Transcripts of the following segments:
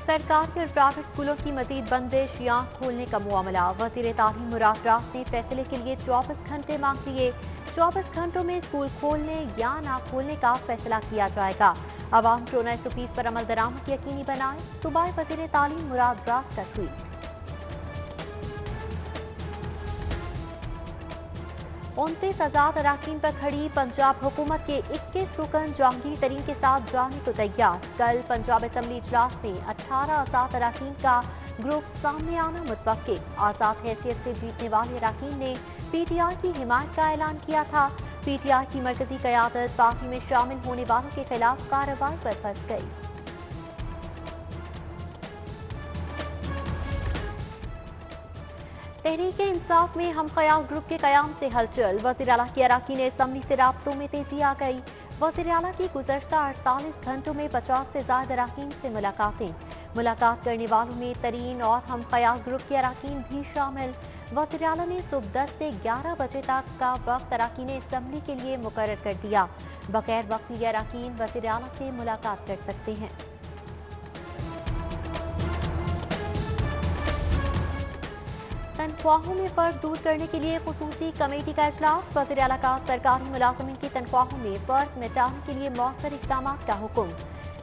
सरकारी और प्राइवेट स्कूलों की मजीद बंदिश या खोलने का मामला। वजीर तालीम मुराद रास ने फैसले के लिए 24 घंटे मांग लिए। 24 घंटों में स्कूल खोलने या ना खोलने का फैसला किया जाएगा। अवाम कोरोना SOPs पर अमल दरामद यकीनी बनाए। सूबाई वजीर तालीम मुराद रास का ट्वीट। 29 आजाद अराकीन पर खड़ी पंजाब हुकूमत के 21 रुकन जहांगीर तरीन के साथ जाने को तैयार। कल पंजाब असम्बली इजलास में 18 आजाद अराकीन का ग्रुप सामने आना मुतवक्किल। आजाद हैसियत से जीतने वाले अराकीन ने PTI की हिमायत का ऐलान किया था। PTI की मरकजी क़यादत पार्टी में शामिल होने वालों के खिलाफ कार्रवाई पर फंस गई। तहरीक-ए-इंसाफ में हम ख्याल ग्रुप के कयाम से हलचल। वज़ीर आला की अराकीन असम्बली से राब्तों में तेजी आ गई। वज़ीर आला की गुज़श्ता 48 घंटों में 50 से ज़्यादा अराकीन से मुलाकातें। मुलाकात करने वालों में तरीन और हम ख्याल ग्रुप के अराकीन भी शामिल। वज़ीर आला ने सुबह 10 से 11 बजे तक का वक्त अराकीन असम्बली के लिए मुकर्रर कर दिया। बगैर वक्त लिए अराकीन वज़ीर आला से मुलाकात कर सकते हैं। तनख्वाहों में फर्क दूर करने के लिए खुसूसी कमेटी का इजलास। वज़ीर आला का सरकारी मुलाजमीन की तनख्वाहों में फर्क मिटाने के लिए मौसर इक़दाम का हुक्म।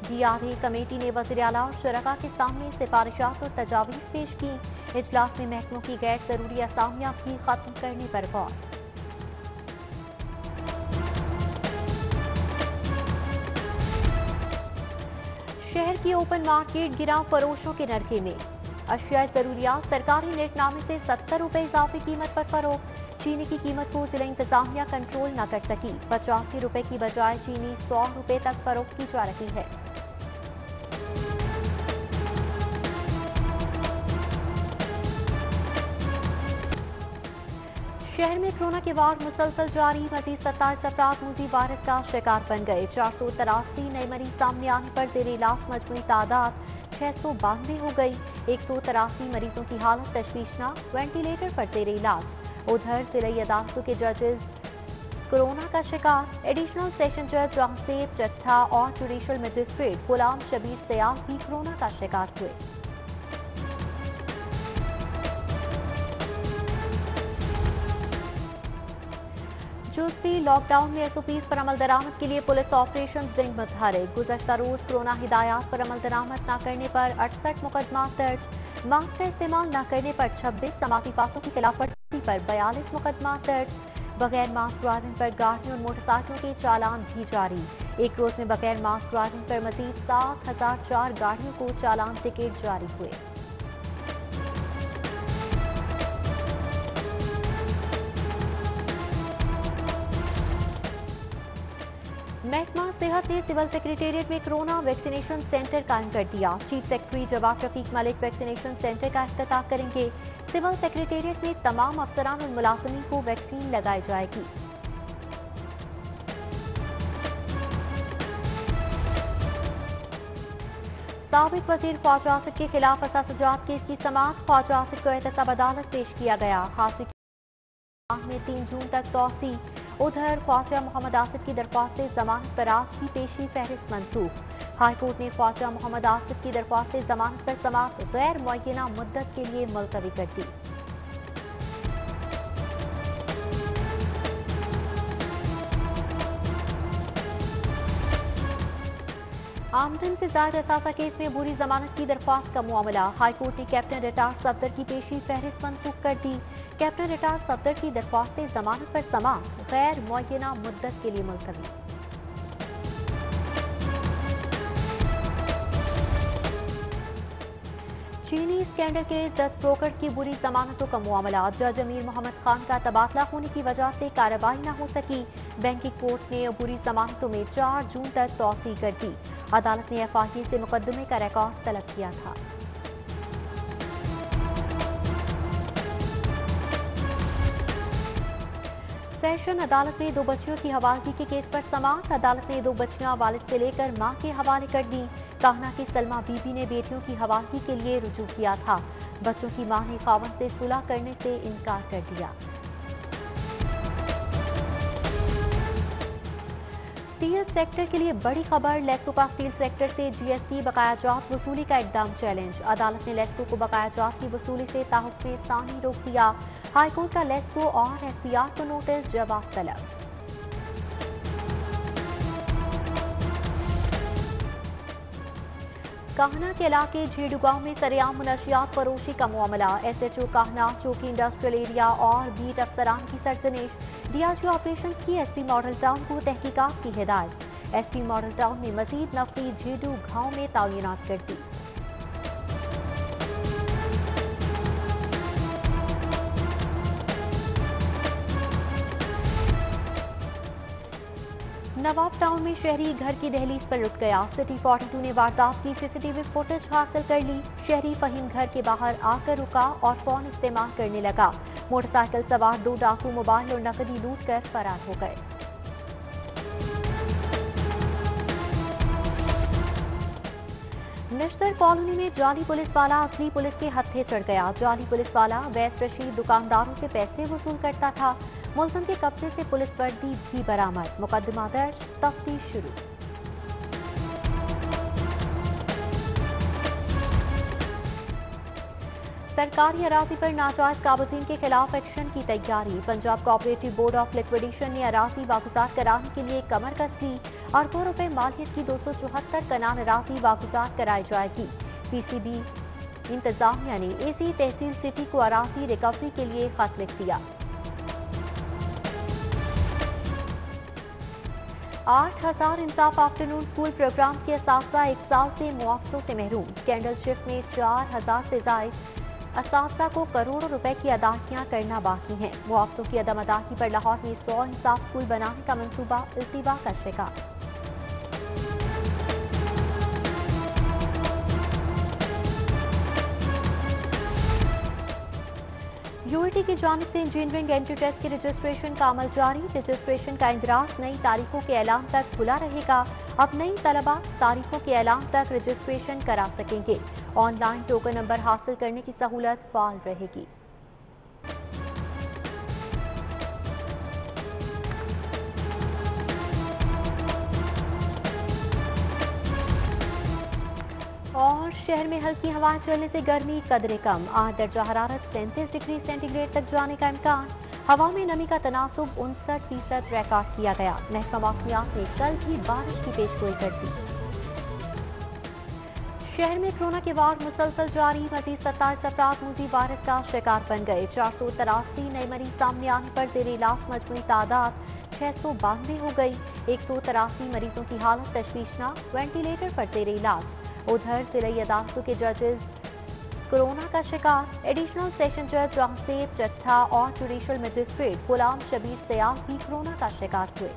DRA कमेटी ने वज़ीर आला और शुरका के सामने सिफारिशात और तजावीज़ पेश की। इजलास में महकमों की गैर ज़रूरी असामियां भी खत्म करने पर गौर। शहर की ओपन मार्केट गिरा फरोशों के नरखे में। अशिया ज़रूरियात सरकारी नेटनामे से 70 रुपये इजाफी कीमत पर फरोख्त। चीनी की कीमत को जिला इंतजामिया कंट्रोल न कर सकी। 85 रुपये की बजाय चीनी 100 रुपये तक फरोख्त की जा रही है। शहर में कोरोना के वार्ड मुसलसल जारी। मजीद 27 अफराद मूजी वायरस का शिकार बन गए। 483 नए मरीज सामने आने पर जेर इलाज मजमूई तादाद 692 हो गई। 183 मरीजों की हालत तशवीशनाक, वेंटिलेटर पर जेर इलाज। उधर जिला अदालतों के जजेस कोरोना का शिकार। एडिशनल सेशन जज जहांसेब चट्ठा और जुडिशल मजिस्ट्रेट गुलाम शबीर सयाल भी कोरोना का शिकार हुए। जूसफी लॉकडाउन में SOPs पर अमल दरामद के लिए पुलिस ऑपरेशन विंग मुतहरिक। गुज़श्ता रोज कोरोना हिदायत पर अमल दरामद न करने पर 68 मुकदमा दर्ज। मास्क का इस्तेमाल न करने पर 26, समाजी फासलों की खिलाफवर्जी पर 42 मुकदमा दर्ज। बगैर मास्क ड्राइविंग पर गाड़ियों और मोटरसाइकिलों के चालान भी जारी। एक रोज में बगैर मास्क ड्राइविंग पर मजीद 7004 गाड़ियों को चालान टिकट जारी हुए। महकमा सेहत ने सिविल सेक्रेटेरिएट में कोरोना वैक्सीनेशन सेंटर कायम कर दिया। चीफ सेक्रेटरी जवाब रफीक मलिक वैक्सीनेशन सेंटर का इफ्तिताह करेंगे। सिविल सेक्रेटेरिएट में तमाम अफसरान और मुलाजिमीन को वैक्सीन लगाई जाएगी। साबिक वजीर ख्वाजा आसिफ के खिलाफ असासजात केस की समाअत। ख्वाजा आसिफ को एहतसाब अदालत पेश किया गया। हासिल में 3 जून तक तौसी। उधर ख्वाजा मोहम्मद आसिफ की दरख्वास्त जमानत पर आज की पेशी फहरिस्त मनसूख। हाईकोर्ट ने ख्वाजा मोहम्मद आसिफ की दरख्वास्त जमानत पर समाअत गैर मुअय्यना मुद्दत के लिए मुलतवी कर दी। आमदन से ज़ायद असासा केस में बुरी जमानत की दरख्वास्त का मामला। हाईकोर्ट ने कैप्टन रिटायर्ड सफदर की पेशी फहरिस्त मनसूख कर दी। कैप्टन रिटायर्ड सफदर की दरख्वास्त जमानत पर समाअत गैर मुअय्यना मुद्दत के लिए मुलतवी। चीनी स्कैंडल केस 10 ब्रोकर्स की बुरी जमानतों का मामला। जज अमीर मोहम्मद खान का तबादला होने की वजह से कार्रवाई न हो सकी। बैंकिंग कोर्ट ने बुरी जमानतों में 4 जून तक तौसी कर दी। अदालत ने FIA से मुकदमे का रिकॉर्ड तलब किया था। सेशन अदालत ने 2 बच्चियों की हवालगी के केस पर समाअत। अदालत ने 2 बच्चियां वालिद से लेकर मां के हवाले कर दी। काहना की सलमा बीबी ने बेटियों की हवालगी के लिए रुजू किया था। बच्चों की मां ने खावन से सुलह करने से इनकार कर दिया। स्टील सेक्टर के लिए बड़ी खबर। लेस्को का स्टील सेक्टर से जीएसटी बकाया जात वसूली का एकदम चैलेंज। अदालत ने लेस्को को बकाया जात की वसूली से ताहुक्म सानी रोक दिया। हाईकोर्ट का लेस्को और एफपीआर को नोटिस, जवाब तलब। काहना के इलाके झेडू गांव में सरेआम मुनशियात फरोशी का मामला। एसएचओ काहना, चौकी इंडस्ट्रियल एरिया और बीट अफसरान की सरजनिश। डीआईजी ऑपरेशंस की एसपी मॉडल टाउन को तहकीकात की हिदायत। एसपी मॉडल टाउन ने मजीद नफरी झेडू गांव में तैनात कर दी। नवाब टाउन में शहरी घर की दहलीज पर लुट गया। सिटी 42 ने वारदात की सीसीटीवी फुटेज हासिल कर ली। शहरी फहीम घर के बाहर आकर रुका और फोन इस्तेमाल करने लगा। मोटरसाइकिल सवार 2 डाकू मोबाइल और नकदी लूट कर फरार हो गए। नश्तर कॉलोनी में जाली पुलिस वाला असली पुलिस के हत्थे चढ़ गया। जाली पुलिस वाला वैस रशीद दुकानदारों से पैसे वसूल करता था। मुलजिम के कब्जे से पुलिस वर्दी भी बरामद। मुकदमा दर्ज, तफ्तीश शुरू। सरकारी अराजी पर नाजायज काबजीन के खिलाफ एक्शन की तैयारी। Punjab cooperative board of liquidation ने अराजी वागुजार कराने के लिए कमर कस ली। अरबों रुपए मालियत की 274 कनाल अराजी वागुजार कराई जाएगी। पीसीबी इंतजामिया ने एसी तहसील सिटी को अराजी रिकवरी के लिए खत लिख दिया। 8000 इंसाफ आफ्टरनून स्कूल प्रोग्राम्स के असातिज़ा 1 साल से मुआवजों से महरूम। स्कैंडल शिफ्ट में 4000 से जायद असातिज़ा को करोड़ों रुपए की अदायगियां करना बाकी हैं। मुआवजों की अदम अदायगी पर लाहौर में 100 इंसाफ स्कूल बनाने का मंसूबा इल्तिवा का शिकार। यूआईटी की जानिब से इंजीनियरिंग एंट्री टेस्ट के रजिस्ट्रेशन का अमल जारी। रजिस्ट्रेशन का इंदराज नई तारीखों के ऐलान तक खुला रहेगा। अब नई तलबा तारीखों के ऐलान तक रजिस्ट्रेशन करा सकेंगे। ऑनलाइन टोकन नंबर हासिल करने की सहूलत फाल रहेगी। और शहर में हल्की हवाएं चलने से गर्मी कदरे कम। आज दर्जा हरारत 37 डिग्री सेंटीग्रेड तक जाने का इम्कान। हवा में नमी का तनासुब 59% रिकॉर्ड किया गया। महकमा मौसमियात ने कल भी बारिश की पेशगोई कर दी। शहर में कोरोना के वार मुसलसल जारी। मजीद 27 अफराद मूजी वायरस का शिकार बन गए। 483 नए मरीज सामने आने पर जेर इलाज मजमूई तादाद 692 हो गई। 183 मरीजों की हालत तशवीशनाक, वेंटिलेटर पर जेर इलाज। उधर जिला अदालतों के जजेस कोरोना का शिकार। एडिशनल सेशन जज जहांसेब चट्ठा और जुडिशल मजिस्ट्रेट गुलाम शबीर सयाल भी कोरोना का शिकार हुए।